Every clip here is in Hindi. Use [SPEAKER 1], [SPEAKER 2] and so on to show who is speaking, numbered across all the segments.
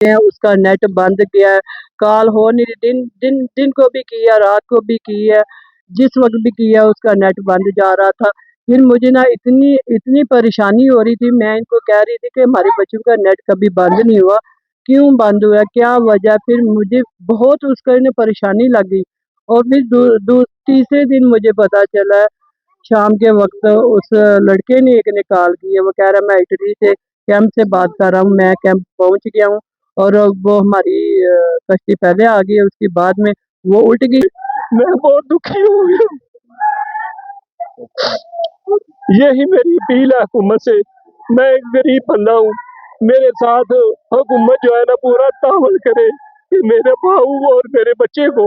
[SPEAKER 1] हैं, उसका नेट बंद किया है, कॉल हो नहीं रही, दिन दिन दिन को भी किया, रात को भी की है, जिस वक़्त भी किया उसका नेट बंद जा रहा था। फिर मुझे ना इतनी इतनी परेशानी हो रही थी, मैं इनको कह रही थी कि हमारे बच्चों का नेट कभी बंद नहीं हुआ, क्यों बंद हुआ, क्या वजह? फिर मुझे बहुत उसका ना परेशानी लगी और फिर तीसरे दिन मुझे पता चला शाम के वक़्त उस लड़के ने एक ने कॉल की है, वो कह रहा है मैं इटली से कैंप से बात कर रहा हूँ, मैं कैंप पहुँच गया हूँ और वो हमारी कश्ती पहले आ गई है, उसके बाद में वो उल्ट गई। मैं बहुत दुखी हो गया हूँ। यही मेरी अपील है हुकूमत से। मैं एक गरीब बंदा हूँ, मेरे साथ हुकूमत जो है ना पूरा ताउन करे कि मेरे बहू और मेरे बच्चे को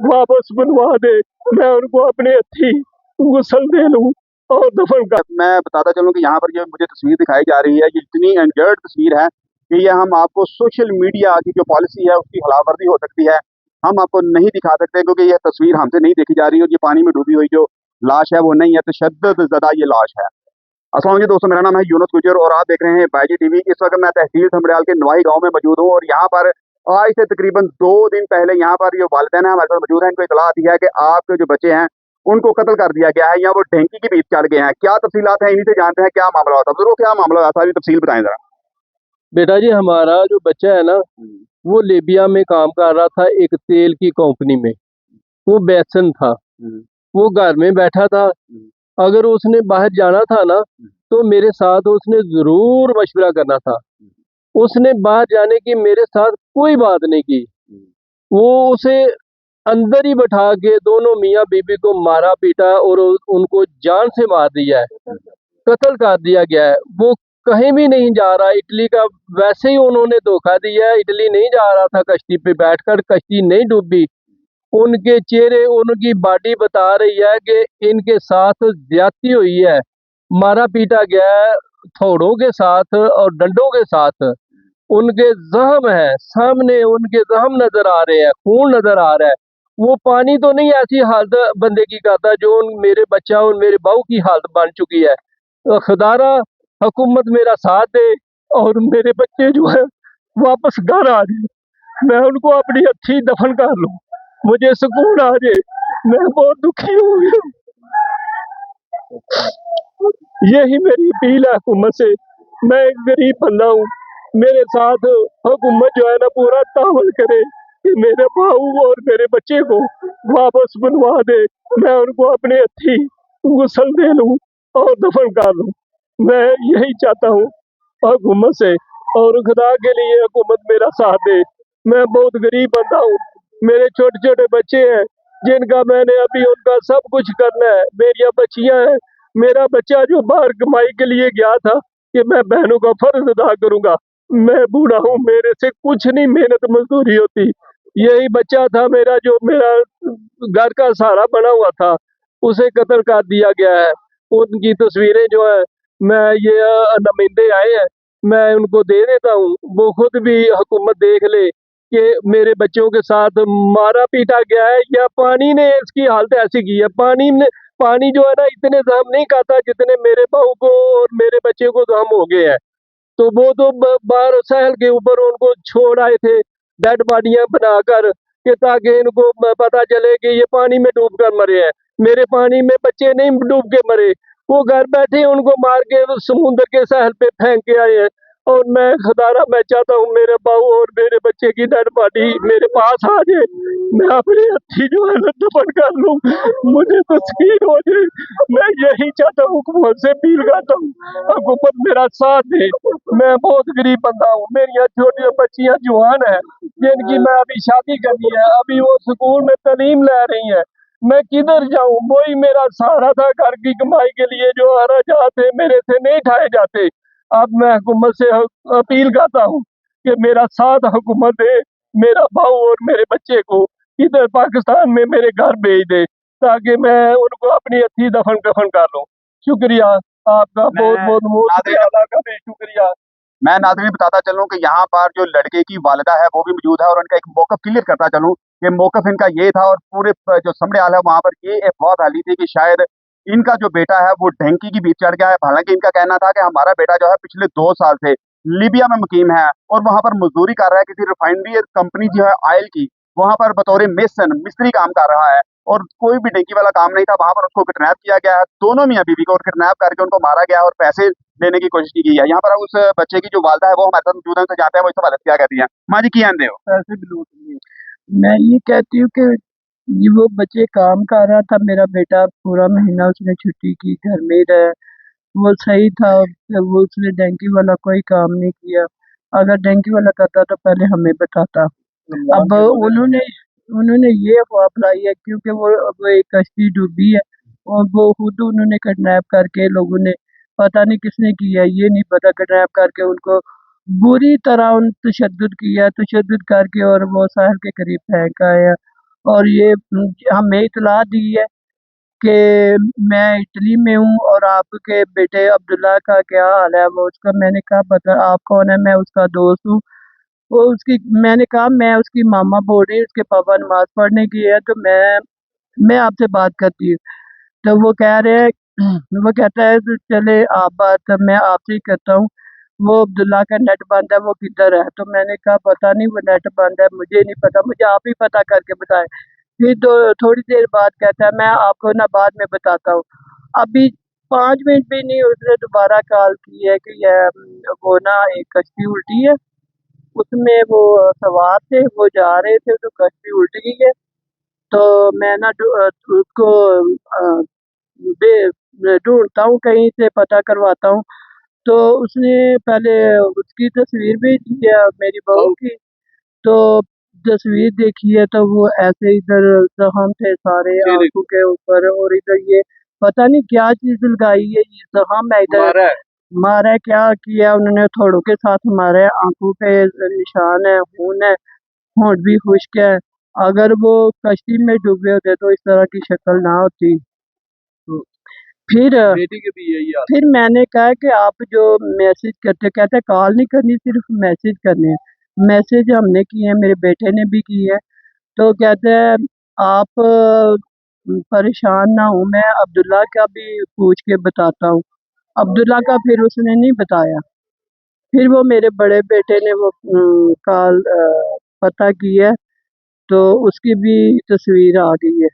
[SPEAKER 1] वापस बनवा दे, मैं उनको अपने हथी गुसल दे लूँ और दफन कर।
[SPEAKER 2] मैं बताता चलूं कि यहाँ पर जो मुझे तस्वीर दिखाई जा रही है, ये इतनी एंजर्ड तस्वीर है कि ये हम आपको सोशल मीडिया की जो पॉलिसी है उसकी खिलाफवर्जी हो सकती है, हम आपको नहीं दिखा सकते क्योंकि यह तस्वीर हमसे नहीं देखी जा रही और ये पानी में डूबी हुई जो लाश है वो नहीं है, तशद्दुद ज़दा ये लाश है। अस्सलाम वालेकुम दोस्तों, मेरा नाम है यूनुस गुजर और आप देख रहे हैं बायजी टीवी। इस वक्त मैं तहसील समड़ियाल के नवाही गांव में मौजूद हूँ और यहाँ पर आज से तकरीबन 2 दिन पहले यहाँ पर जो वालिदैन है हमारे साथ मौजूद है, इनको इतला आती है कि आपके जो बच्चे हैं उनको कत्ल कर दिया गया है या वो ढेंकी के बीच चढ़ गए हैं। क्या तफसीलात हैं, इन्हीं से जानते हैं क्या मामला होता है। बुजुर्गों, क्या मामला हुआ, सारी तफसील बताएं जरा।
[SPEAKER 1] बेटा जी, हमारा जो बच्चा है ना, वो लीबिया में काम कर रहा था एक तेल की कंपनी में, वो बेसन था, वो घर में बैठा था। अगर उसने बाहर जाना था ना तो मेरे साथ उसने जरूर मशवरा करना था। उसने बाहर जाने की मेरे साथ कोई बात नहीं की, वो उसे अंदर ही बैठा के दोनों मियाँ बीबी को मारा पीटा और उनको जान से मार दिया है, कत्ल कर दिया गया है। वो कहीं भी नहीं जा रहा इटली का, वैसे ही उन्होंने धोखा दिया है। इटली नहीं जा रहा था कश्ती पे बैठकर, कश्ती नहीं डूबी। उनके चेहरे, उनकी बॉडी बता रही है कि इनके साथ ज्यादती हुई है, मारा पीटा गया है थोड़ों के साथ और डंडों के साथ। उनके जख्म है सामने, उनके जख्म नजर आ रहे हैं, खून नजर आ रहा है। वो पानी तो नहीं ऐसी हालत बंदे की करता जो मेरे बच्चा और मेरे बहू की हालत बन चुकी है। खुदारा हुकूमत मेरा साथ दे और मेरे बच्चे जो है वापस घर आ जाए, मैं उनको अपनी हथी दफन कर लूं, मुझे सुकून आ जाए। मैं बहुत दुखी हो गया। यही मेरी अपील है हुकूमत से। मैं एक गरीब बंदा हूँ, मेरे साथ हुकूमत जो है ना पूरा ताउन करे कि मेरे बहू और मेरे बच्चे को वापस बनवा दे, मैं उनको अपने हथी गुसल दे लूँ और दफन कर लूँ। मैं यही चाहता हूँ हुकूमत से और खुदा के लिए हुकूमत मेरा साथ दे। मैं बहुत गरीब बंदा हूँ, मेरे छोटे छोटे बच्चे हैं जिनका मैंने अभी उनका सब कुछ करना है, मेरी बच्चियां हैं। मेरा बच्चा जो बाहर कमाई के लिए गया था कि मैं बहनों का फर्ज अदा करूंगा, मैं बूढ़ा हूँ, मेरे से कुछ नहीं मेहनत मजदूरी होती। यही बच्चा था मेरा जो मेरा घर का सहारा बना हुआ था, उसे कत्ल कर दिया गया है। उनकी तस्वीरें जो है, मैं ये नुमाइंदे आए हैं, मैं उनको दे देता हूँ, वो खुद भी हुकूमत देख ले कि मेरे बच्चों के साथ मारा पीटा गया है या पानी ने इसकी हालत ऐसी की है। पानी जो है ना इतने जख्म नहीं खाता जितने मेरे बहू को और मेरे बच्चे को जख्म हो गए हैं। तो वो तो बाहर साहिल के ऊपर उनको छोड़ आए थे डेड बॉडियां बनाकर कि ताकि इनको पता चले कि ये पानी में डूब कर मरे हैं। मेरे पानी में बच्चे नहीं डूब के मरे, वो घर बैठे उनको मार के समुद्र के साहिल पे फेंक के आए हैं। और मैं खुदारा मैं चाहता हूँ मेरे बहू और मेरे बच्चे की डेड बॉडी मेरे पास आ जाए, मैं अपनी हथी जो है ना दफन कर लूँ, मुझे तस्कीन हो जाए। मैं यही चाहता हूँ, हुकूमत से अपील करता हूँ हुकूमत मेरा साथ दे। मैं बहुत गरीब बंदा हूँ, मेरी छोटी बच्चियां जवान है जिनकी मैं अभी शादी करनी है, अभी वो स्कूल में तालीम ले रही है। मैं किधर जाऊँ? वही मेरा सहारा था घर की कमाई के लिए, जो अखराजात थे मेरे से नहीं उठाए जाते। अब मैं हुकूमत से अपील करता हूँ कि मेरा साथ हुकूमत दे, मेरा भाऊ और मेरे बच्चे को इधर पाकिस्तान में मेरे घर भेज दे ताकि मैं उनको अपनी हथी दफन कफन कर लूँ। शुक्रिया आपका, बहुत बहुत बहुत शुक्रिया, अल्लाह का भी शुक्रिया।
[SPEAKER 2] मैं नाज़रीन बताता चलूं कि यहाँ पर जो लड़के की वालिदा है वो भी मौजूद है और उनका एक मौक़िफ़ क्लियर करता चलूं कि मौक़िफ़ इनका ये था और पूरे जो समड़ियाल है वहाँ पर ये अफ़वाह फैली थी कि शायद इनका जो बेटा है वो ढेंकी की बीच चढ़ गया है। हालांकि इनका कहना था कि हमारा बेटा जो है पिछले 2 साल से लीबिया में मुकीम है और वहां पर मजदूरी कर रहा है किसी रिफाइनरी कंपनी जो है ऑयल की, वहां पर बतौर मेसन मिस्त्री काम कर रहा है और कोई भी डेंकी वाला काम नहीं था। वहां पर उसको किडनैप किया गया है, दोनों मियां बीवी को, और किडनैप करके उनको मारा गया है और पैसे लेने की कोशिश की गई है। यहाँ पर उस बच्चे की जो वालदा है वो हमारे साथ मौजूद है, उनसे जानते हैं वो इस हवाले से क्या कहती है। माँ जी, की आंदे हो?
[SPEAKER 3] पैसे भी लूट लिए। मैं ये कहती हूँ कि ये वो बच्चे काम कर रहा था, मेरा बेटा पूरा महीना उसने छुट्टी की, घर में ही रहा। वो सही था, वो उसने डेंकी वाला कोई काम नहीं किया। अगर डेंकी वाला करता तो पहले हमें बताता। अब उन्होंने उन्होंने ये अफवाह फैलाई है क्योंकि वो एक कश्ती डूबी है और वो खुद उन्होंने किडनैप करके, लोगों ने पता नहीं किसने किया, ये नहीं पता, किडनैप करके उनको बुरी तरह उन तशद्दुद किया, तशद्दुद करके और वो साहिल के करीब फेंक आया। और ये हमें इतला दी है कि मैं इटली में हूँ और आपके बेटे अब्दुल्ला का क्या हाल है। वो उसका, मैंने कहा पता आप कौन है, मैं उसका दोस्त हूँ। वो उसकी, मैंने कहा मैं उसकी मामा बोल रही हूँ, उसके पापा नमाज पढ़ने की है, तो मैं आपसे बात करती हूँ। तो वो कह रहे हैं वो कहता है तो चले आप बात, मैं आपसे ही करता हूँ। वो अब्दुल्ला का नेट बंद है, वो किधर है? तो मैंने कहा पता नहीं, वो नेट बंद है, मुझे नहीं पता, मुझे आप ही पता करके बताएं। फिर तो थोड़ी देर बाद कहता है मैं आपको ना बाद में बताता हूँ। अभी 5 मिनट भी नहीं उसने दोबारा कॉल की है कि वो ना एक कश्ती उल्टी है, उसमें वो सवार थे, वो जा रहे थे तो कश्ती उल्ट गई है। तो मैं ना उसको अ, ढूंढता हूँ, कहीं से पता करवाता हूँ। तो उसने पहले उसकी तस्वीर भेजी है मेरी बहू की, तो तस्वीर देखी है तो वो ऐसे इधर जख्म थे सारे आंखों के ऊपर, और इधर ये पता नहीं क्या चीज लगाई है, ये जख्म है, इधर मारा है, क्या किया उन्होंने, थोड़ों के साथ मारा है, आंखों पे निशान है, खून है, होंठ भी खुश्क है। अगर वो कश्ती में डूबे होते तो इस तरह की शक्ल ना होती। फिर
[SPEAKER 1] बेटी के भी यही हाल।
[SPEAKER 3] फिर मैंने कहा कि आप जो मैसेज करते, कहते कॉल नहीं करनी, सिर्फ मैसेज करने हैं। मैसेज हमने किए हैं, मेरे बेटे ने भी की है। तो कहते हैं आप परेशान ना हो, मैं अब्दुल्ला का भी पूछ के बताता हूँ। अब्दुल्ला का फिर उसने नहीं बताया। फिर वो मेरे बड़े बेटे ने वो कॉल पता की है, तो उसकी भी तस्वीर आ गई है,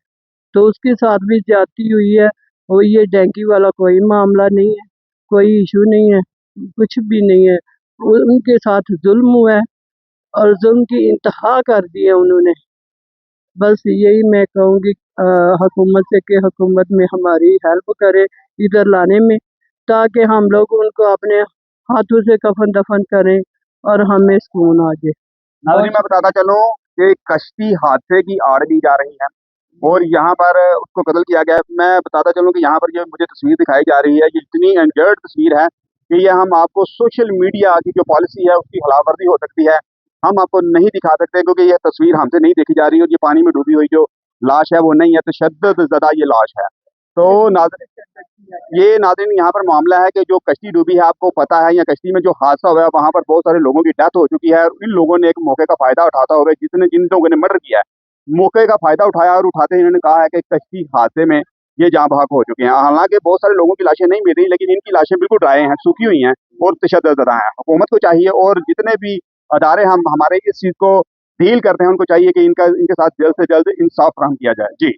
[SPEAKER 3] तो उसके साथ भी ज्यादती हुई है। वो ये डेंकी वाला कोई मामला नहीं है, कोई इशू नहीं है, कुछ भी नहीं है। उनके साथ जुल्म हुआ है और जुल्म की इंतहा कर दी है उन्होंने। बस यही मैं कहूँगी हुकूमत से कि हुकूमत में हमारी हेल्प करे इधर लाने में, ताकि हम लोग उनको अपने हाथों से कफन दफन करें और हमें सुकून आ जाए।
[SPEAKER 2] नाज़रीन, मैं बताता चलूं कि कश्ती हादसे की आड़ ली जा रही है और यहाँ पर उसको कत्ल किया गया है। मैं बताता चलूं कि यहाँ पर जो मुझे तस्वीर दिखाई जा रही है, ये इतनी एंजर्ड तस्वीर है कि ये हम आपको सोशल मीडिया की जो पॉलिसी है उसकी खिलाफवर्जी हो सकती है, हम आपको नहीं दिखा सकते क्योंकि यह तस्वीर हमसे नहीं देखी जा रही और ये पानी में डूबी हुई जो लाश है वो नहीं है, तशद्दुद ज़दा ये लाश है। तो नाज़रीन यहाँ पर मामला है कि जो कश्ती डूबी है, आपको पता है, या कश्ती में जो हादसा हुआ है वहाँ पर बहुत सारे लोगों की डेथ हो चुकी है और इन लोगों ने एक मौके का फायदा उठाता हुआ, जिन लोगों ने मर्डर किया है, मौके का फायदा उठाया और उठाते ही इन्होंने कहा है कि कश्ती हादसे में ये जाँ बहक हो चुके हैं। हालांकि बहुत सारे लोगों की लाशें नहीं मिल रही, लेकिन इनकी लाशें बिल्कुल ड्राई हैं, सूखी हुई हैं और तशद्दुद हैं। हुकूमत को चाहिए और जितने भी अदारे हम हमारे इस चीज़ को डील करते हैं उनको चाहिए कि इनके साथ जल्द से जल्द इंसाफ फराहम किया जाए। जी।